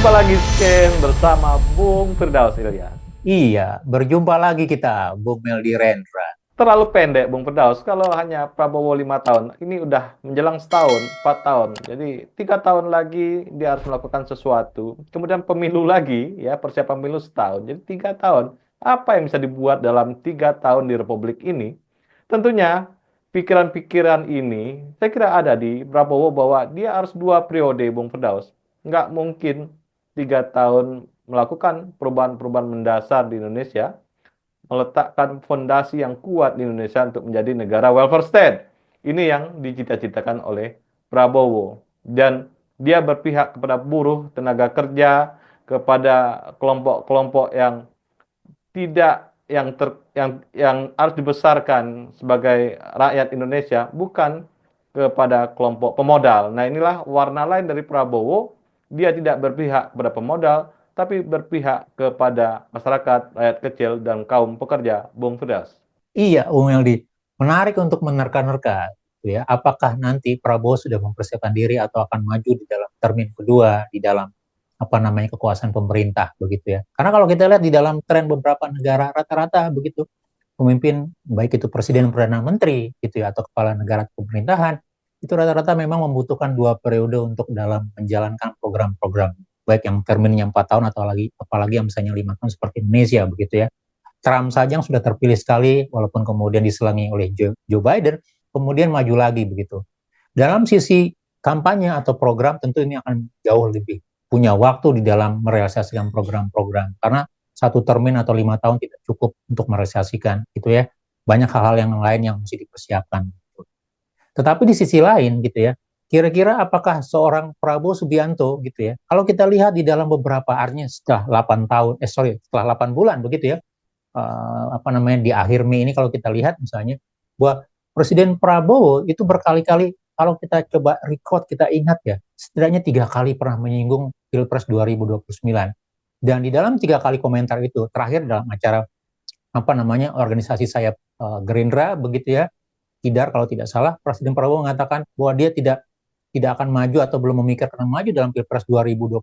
Jumpa lagi Ken bersama Bung Firdaus Ilyas. Iya, berjumpa lagi kita, Bung Meldi Rendra. Terlalu pendek Bung Firdaus, kalau hanya Prabowo 5 tahun, ini udah menjelang setahun, 4 tahun. Jadi 3 tahun lagi dia harus melakukan sesuatu. Kemudian pemilu lagi, ya persiapan pemilu setahun. Jadi 3 tahun. Apa yang bisa dibuat dalam 3 tahun di Republik ini? Tentunya pikiran-pikiran ini saya kira ada di Prabowo bahwa dia harus 2 periode Bung Firdaus. Nggak mungkin 3 tahun melakukan perubahan-perubahan mendasar di Indonesia, meletakkan fondasi yang kuat di Indonesia untuk menjadi negara welfare state. Ini yang dicita-citakan oleh Prabowo. Dan dia berpihak kepada buruh, tenaga kerja, kepada kelompok-kelompok yang tidak yang harus dibesarkan sebagai rakyat Indonesia, bukan kepada kelompok pemodal. Nah, inilah warna lain dari Prabowo. Dia tidak berpihak kepada pemodal, tapi berpihak kepada masyarakat, rakyat kecil, dan kaum pekerja. Bung Firdaus. Iya, Bung Meldi. Menarik untuk menerka-nerka, gitu ya. Apakah nanti Prabowo sudah mempersiapkan diri atau akan maju di dalam termin kedua di dalam kekuasaan pemerintah begitu ya. Karena kalau kita lihat di dalam tren beberapa negara rata-rata begitu pemimpin baik itu presiden perdana menteri gitu ya atau kepala negara pemerintahan itu rata-rata memang membutuhkan 2 periode untuk dalam menjalankan program-program baik yang terminnya 4 tahun atau apalagi yang misalnya 5 tahun seperti Indonesia begitu ya. Trump saja yang sudah terpilih sekali walaupun kemudian diselangi oleh Joe Biden kemudian maju lagi begitu. Dalam sisi kampanye atau program tentu ini akan jauh lebih punya waktu di dalam merealisasikan program-program karena 1 termin atau 5 tahun tidak cukup untuk merealisasikan gitu ya, banyak hal-hal yang lain yang mesti dipersiapkan gitu. Tetapi di sisi lain gitu ya, kira-kira apakah seorang Prabowo Subianto gitu ya, kalau kita lihat di dalam beberapa artinya setelah 8 tahun setelah 8 bulan begitu ya, di akhir Mei ini kalau kita lihat misalnya bahwa Presiden Prabowo itu berkali-kali kalau kita coba record kita ingat ya setidaknya 3 kali pernah menyinggung Pilpres 2029 dan di dalam 3 kali komentar itu terakhir dalam acara organisasi sayap Gerindra begitu ya Tidar kalau tidak salah Presiden Prabowo mengatakan bahwa dia tidak tidak akan maju atau belum memikirkan maju dalam Pilpres 2029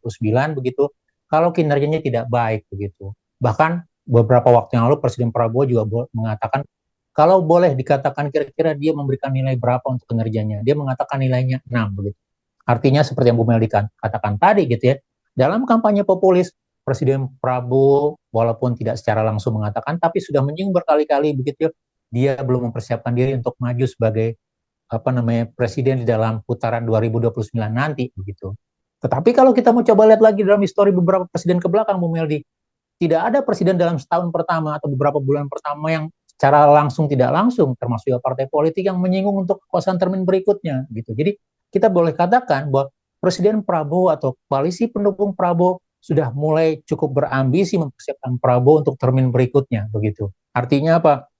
begitu kalau kinerjanya tidak baik begitu. Bahkan beberapa waktu yang lalu Presiden Prabowo juga mengatakan kalau boleh dikatakan kira-kira dia memberikan nilai berapa untuk kinerjanya, dia mengatakan nilainya 6 begitu. Artinya seperti yang Bu Meldi katakan tadi gitu ya, dalam kampanye populis Presiden Prabowo walaupun tidak secara langsung mengatakan tapi sudah menyinggung berkali-kali begitu ya, dia belum mempersiapkan diri untuk maju sebagai presiden di dalam putaran 2029 nanti begitu. Tetapi kalau kita mau coba lihat lagi dalam histori beberapa presiden ke belakang, Bu Meldi, tidak ada presiden dalam setahun pertama atau beberapa bulan pertama yang secara langsung tidak langsung, termasuk partai politik yang menyinggung untuk kekuasaan termin berikutnya gitu. Jadi kita boleh katakan bahwa Presiden Prabowo atau koalisi pendukung Prabowo sudah mulai cukup berambisi mempersiapkan Prabowo untuk termin berikutnya begitu. Artinya apa?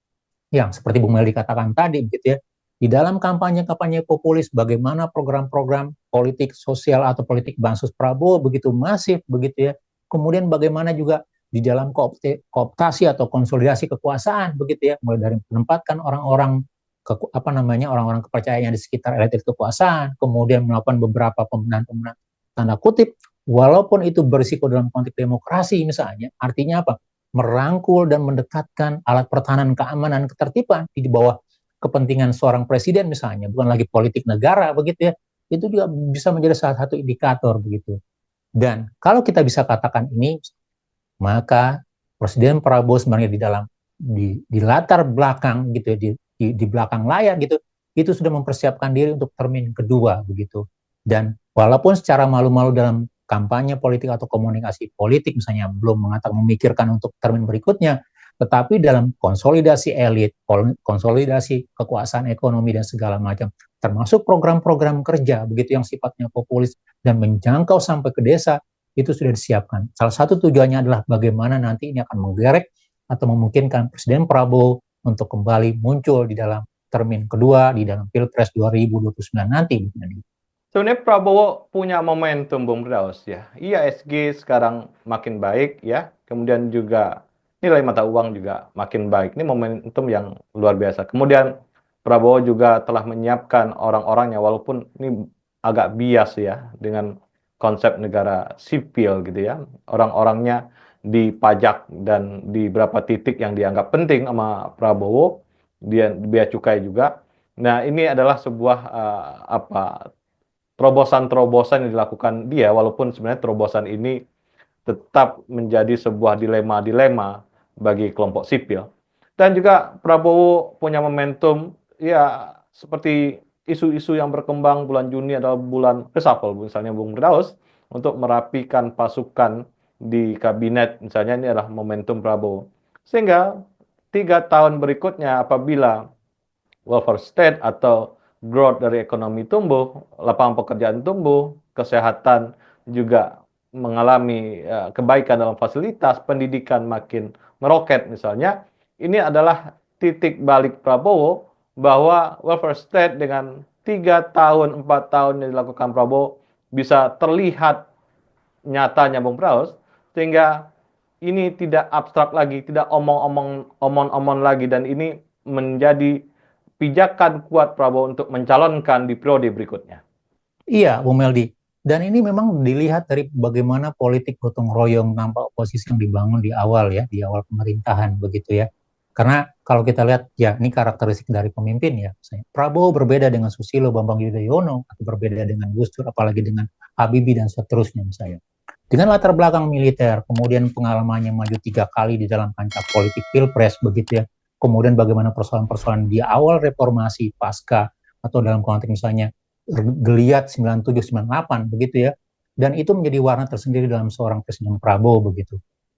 Yang seperti Bung Meldi katakan tadi begitu ya, di dalam kampanye-kampanye populis bagaimana program-program politik sosial atau politik bansos Prabowo begitu masif begitu ya. Kemudian bagaimana juga di dalam kooptasi atau konsolidasi kekuasaan begitu ya, mulai dari menempatkan orang-orang orang-orang kepercayaannya di sekitar elit kekuasaan, kemudian melakukan beberapa pembenahan-pembenahan tanda kutip, walaupun itu berisiko dalam konteks demokrasi misalnya, artinya apa? Merangkul dan mendekatkan alat pertahanan keamanan ketertiban di bawah kepentingan seorang presiden misalnya, bukan lagi politik negara begitu ya, itu juga bisa menjadi salah satu indikator begitu. Dan kalau kita bisa katakan ini, maka Presiden Prabowo sebenarnya di latar belakang gitu ya, di belakang layar gitu, itu sudah mempersiapkan diri untuk termin kedua begitu. Dan walaupun secara malu-malu dalam kampanye politik atau komunikasi politik misalnya belum mengatakan memikirkan untuk termin berikutnya, tetapi dalam konsolidasi elit, konsolidasi kekuasaan ekonomi dan segala macam, termasuk program-program kerja begitu yang sifatnya populis dan menjangkau sampai ke desa, itu sudah disiapkan. Salah satu tujuannya adalah bagaimana nanti ini akan menggerek atau memungkinkan Presiden Prabowo untuk kembali muncul di dalam termin kedua di dalam Pilpres 2029 nanti. Sebenarnya Prabowo punya momentum, Bung Firdaus ya. IISG sekarang makin baik ya. Kemudian juga nilai mata uang juga makin baik. Ini momentum yang luar biasa. Kemudian Prabowo juga telah menyiapkan orang-orangnya walaupun ini agak bias ya dengan konsep negara sipil gitu ya. Orang-orangnya dipajak dan di beberapa titik yang dianggap penting sama Prabowo, dia bea cukai juga. Nah, ini adalah sebuah terobosan-terobosan yang dilakukan dia, walaupun sebenarnya terobosan ini tetap menjadi sebuah dilema-dilema bagi kelompok sipil. Dan juga Prabowo punya momentum, ya seperti isu-isu yang berkembang bulan Juni adalah bulan reshuffle, misalnya Bung Firdaus, untuk merapikan pasukan di kabinet, misalnya ini adalah momentum Prabowo. Sehingga 3 tahun berikutnya apabila welfare state atau growth dari ekonomi tumbuh, lapangan pekerjaan tumbuh, kesehatan juga mengalami kebaikan dalam fasilitas, pendidikan makin meroket misalnya, ini adalah titik balik Prabowo bahwa welfare state dengan 3 tahun, 4 tahun yang dilakukan Prabowo bisa terlihat nyatanya Bung Praus, sehingga ini tidak abstrak lagi, tidak omong-omong lagi, dan ini menjadi pijakan kuat Prabowo untuk mencalonkan di periode berikutnya. Iya, Bu Meldi. Dan ini memang dilihat dari bagaimana politik gotong royong tanpa oposisi yang dibangun di awal ya, di awal pemerintahan begitu ya. Karena kalau kita lihat ya, ini karakteristik dari pemimpin ya. Misalnya, Prabowo berbeda dengan Susilo Bambang Yudhoyono, atau berbeda dengan Gus Dur, apalagi dengan Habibie dan seterusnya misalnya. Dengan latar belakang militer, kemudian pengalamannya maju 3 kali di dalam kancah politik pilpres begitu ya. Kemudian bagaimana persoalan-persoalan di awal reformasi pasca atau dalam konteks misalnya geliat 97 98 begitu ya. Dan itu menjadi warna tersendiri dalam seorang Presiden Prabowo begitu.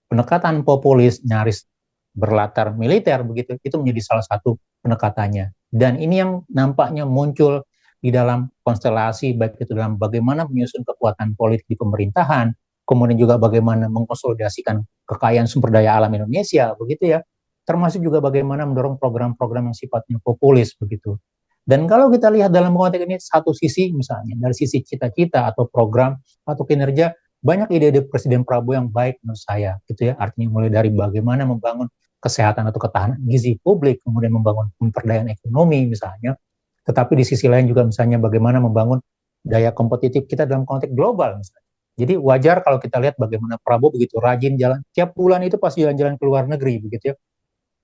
Pendekatan populis nyaris berlatar militer begitu, itu menjadi salah satu pendekatannya. Dan ini yang nampaknya muncul di dalam konstelasi, baik itu dalam bagaimana menyusun kekuatan politik di pemerintahan, kemudian juga bagaimana mengkonsolidasikan kekayaan sumber daya alam Indonesia begitu ya, termasuk juga bagaimana mendorong program-program yang sifatnya populis begitu. Dan kalau kita lihat dalam konteks ini, satu sisi misalnya dari sisi cita-cita atau program atau kinerja, banyak ide-ide Presiden Prabowo yang baik menurut saya gitu ya. Artinya mulai dari bagaimana membangun kesehatan atau ketahanan gizi publik, kemudian membangun pemberdayaan ekonomi misalnya, tetapi di sisi lain juga misalnya bagaimana membangun daya kompetitif kita dalam konteks global misalnya. Jadi wajar kalau kita lihat bagaimana Prabowo begitu rajin jalan, tiap bulan itu pasti jalan-jalan ke luar negeri begitu ya,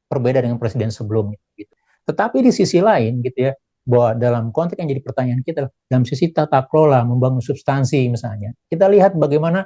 berbeda dengan presiden sebelumnya gitu. Tetapi di sisi lain gitu ya, bahwa dalam konteks yang jadi pertanyaan kita, dalam sisi tata kelola, membangun substansi misalnya, kita lihat bagaimana,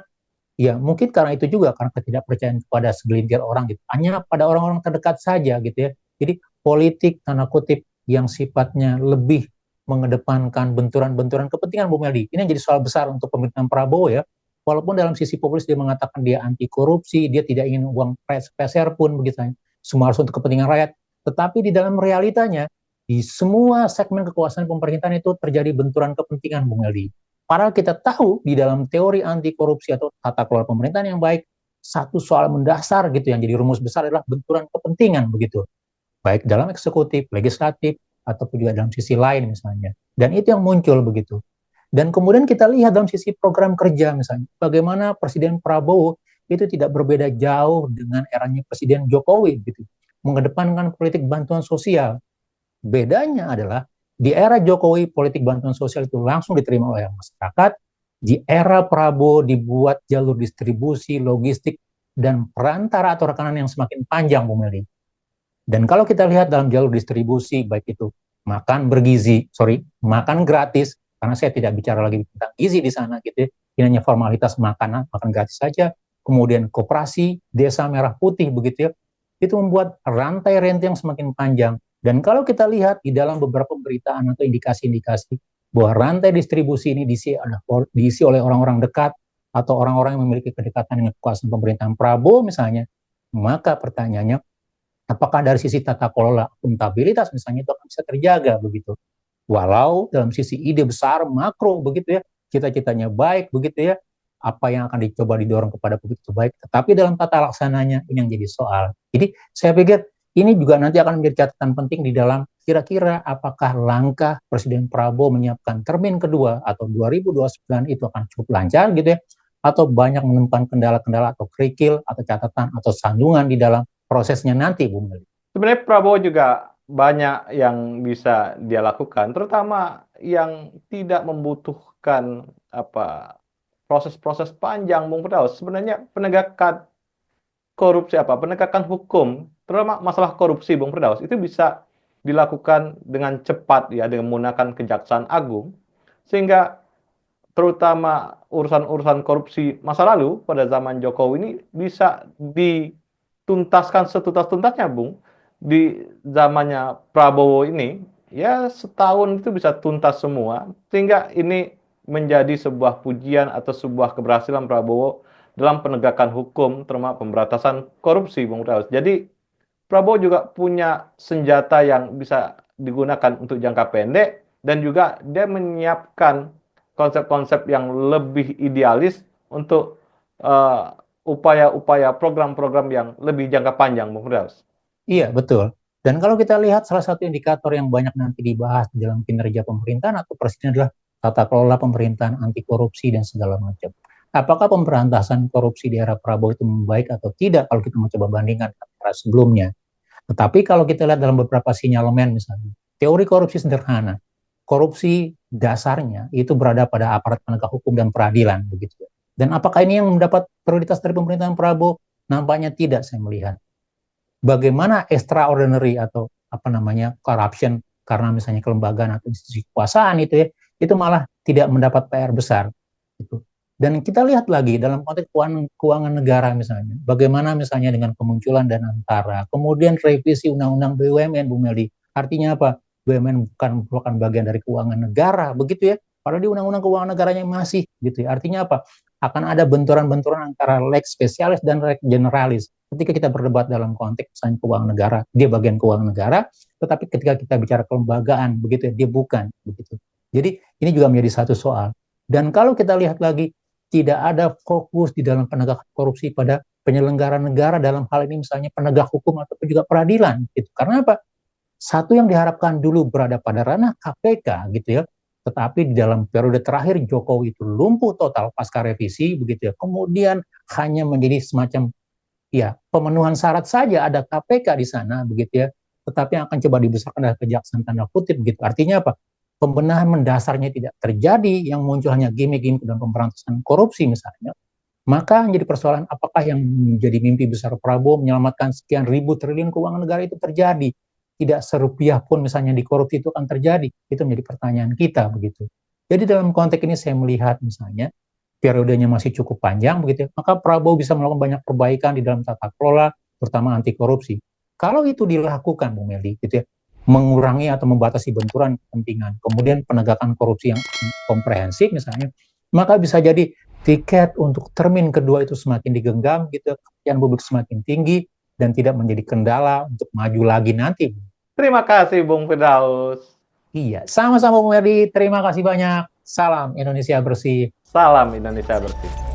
ya mungkin karena itu juga, karena ketidakpercayaan kepada segelintir orang gitu, hanya pada orang-orang terdekat saja gitu ya. Jadi politik, tanda kutip, yang sifatnya lebih mengedepankan benturan-benturan kepentingan Bu Meldi. Ini yang jadi soal besar untuk pemerintahan Prabowo ya. Walaupun dalam sisi populis dia mengatakan dia anti korupsi, dia tidak ingin uang peser pun begitu, semua harus untuk kepentingan rakyat. Tetapi di dalam realitanya, di semua segmen kekuasaan pemerintahan itu terjadi benturan kepentingan, Bung Eldi. Padahal kita tahu di dalam teori anti korupsi atau tata kelola pemerintahan yang baik, satu soal mendasar gitu yang jadi rumus besar adalah benturan kepentingan begitu. Baik dalam eksekutif, legislatif, ataupun juga dalam sisi lain misalnya. Dan itu yang muncul begitu. Dan kemudian kita lihat dalam sisi program kerja misalnya, bagaimana Presiden Prabowo itu tidak berbeda jauh dengan eranya Presiden Jokowi gitu, mengedepankan politik bantuan sosial. Bedanya adalah di era Jokowi politik bantuan sosial itu langsung diterima oleh masyarakat, di era Prabowo dibuat jalur distribusi, logistik, dan perantara atau rekanan yang semakin panjang, Bu Meli. Dan kalau kita lihat dalam jalur distribusi, baik itu makan bergizi, makan gratis, karena saya tidak bicara lagi tentang gizi di sana gitu ya, ini hanya formalitas makanan, makan gratis saja, kemudian koperasi, desa merah putih begitu ya, itu membuat rantai rente yang semakin panjang. Dan kalau kita lihat di dalam beberapa pemberitaan atau indikasi-indikasi bahwa rantai distribusi ini diisi oleh orang-orang dekat atau orang-orang yang memiliki kedekatan dengan kekuasaan pemerintahan Prabowo misalnya, maka pertanyaannya, apakah dari sisi tata kelola akuntabilitas misalnya itu akan bisa terjaga begitu. Walau dalam sisi ide besar makro begitu ya, cita-citanya baik begitu ya, apa yang akan dicoba didorong kepada publik itu baik, tetapi dalam tata laksananya ini yang jadi soal. Jadi saya pikir ini juga nanti akan menjadi catatan penting di dalam kira-kira apakah langkah Presiden Prabowo menyiapkan termin kedua atau 2029 itu akan cukup lancar gitu ya, atau banyak menemukan kendala-kendala atau kerikil atau catatan atau sandungan di dalam prosesnya nanti, Bung Meli. Sebenarnya Prabowo juga banyak yang bisa dia lakukan, terutama yang tidak membutuhkan apa proses-proses panjang, Bung Firdaus. Sebenarnya penegakan korupsi penegakan hukum, terutama masalah korupsi, Bung Firdaus, itu bisa dilakukan dengan cepat ya, dengan menggunakan Kejaksaan Agung, sehingga terutama urusan-urusan korupsi masa lalu pada zaman Jokowi ini bisa dituntaskan setuntas-tuntasnya, Bung. Di zamannya Prabowo ini, ya setahun itu bisa tuntas semua, sehingga ini menjadi sebuah pujian atau sebuah keberhasilan Prabowo dalam penegakan hukum, terutama pemberantasan korupsi, Bung Daus. Jadi Prabowo juga punya senjata yang bisa digunakan untuk jangka pendek dan juga dia menyiapkan konsep-konsep yang lebih idealis untuk upaya-upaya program-program yang lebih jangka panjang, Bung Firdaus. Iya, betul. Dan kalau kita lihat salah satu indikator yang banyak nanti dibahas dalam kinerja pemerintahan atau presiden adalah tata kelola pemerintahan anti korupsi dan segala macam. Apakah pemberantasan korupsi di era Prabowo itu membaik atau tidak kalau kita mencoba bandingkan era sebelumnya? Tetapi kalau kita lihat dalam beberapa sinyalemen misalnya, teori korupsi sederhana, korupsi dasarnya itu berada pada aparat penegak hukum dan peradilan begitu. Dan apakah ini yang mendapat prioritas dari pemerintahan Prabowo? Nampaknya tidak, saya melihat. Bagaimana extraordinary atau apa namanya corruption karena misalnya kelembagaan atau institusi kekuasaan itu malah tidak mendapat PR besar gitu. Dan kita lihat lagi dalam konteks keuangan negara misalnya, bagaimana misalnya dengan kemunculan Dana Antara, kemudian revisi Undang-Undang BUMN, Bu Meldi. Artinya apa? BUMN bukan merupakan bagian dari keuangan negara, begitu ya. Padahal di Undang-Undang Keuangan Negaranya masih gitu ya. Artinya apa? Akan ada benturan-benturan antara lex spesialis dan lex generalis. Ketika kita berdebat dalam konteks misalnya keuangan negara, dia bagian keuangan negara, tetapi ketika kita bicara kelembagaan, begitu ya, dia bukan begitu. Jadi ini juga menjadi satu soal. Dan kalau kita lihat lagi, tidak ada fokus di dalam penegakan korupsi pada penyelenggara negara dalam hal ini misalnya penegak hukum ataupun juga peradilan gitu. Karena apa? Satu yang diharapkan dulu berada pada ranah KPK gitu ya, tetapi di dalam periode terakhir Jokowi itu lumpuh total pasca revisi begitu ya. Kemudian hanya menjadi semacam ya pemenuhan syarat saja, ada KPK di sana begitu ya, tetapi yang akan coba dibesarkan adalah kejaksaan tanda kutip gitu. Artinya apa? Pembenahan mendasarnya tidak terjadi, yang muncul hanya gimmick-gimmick dalam pemberantasan korupsi misalnya. Maka menjadi persoalan apakah yang menjadi mimpi besar Prabowo menyelamatkan sekian ribu triliun keuangan negara itu terjadi. Tidak serupiah pun misalnya di korupsi itu akan terjadi. Itu menjadi pertanyaan kita begitu. Jadi dalam konteks ini saya melihat misalnya periodenya masih cukup panjang begitu, maka Prabowo bisa melakukan banyak perbaikan di dalam tata kelola, terutama anti korupsi. Kalau itu dilakukan, Bu Meldi, gitu ya, mengurangi atau membatasi benturan kepentingan, kemudian penegakan korupsi yang komprehensif misalnya, maka bisa jadi tiket untuk termin kedua itu semakin digenggam, gitu, kepercayaan publik semakin tinggi dan tidak menjadi kendala untuk maju lagi nanti. Terima kasih, Bung Firdaus. Iya, sama-sama Bu Meldi, terima kasih banyak. Salam Indonesia bersih. Salam Indonesia bersih.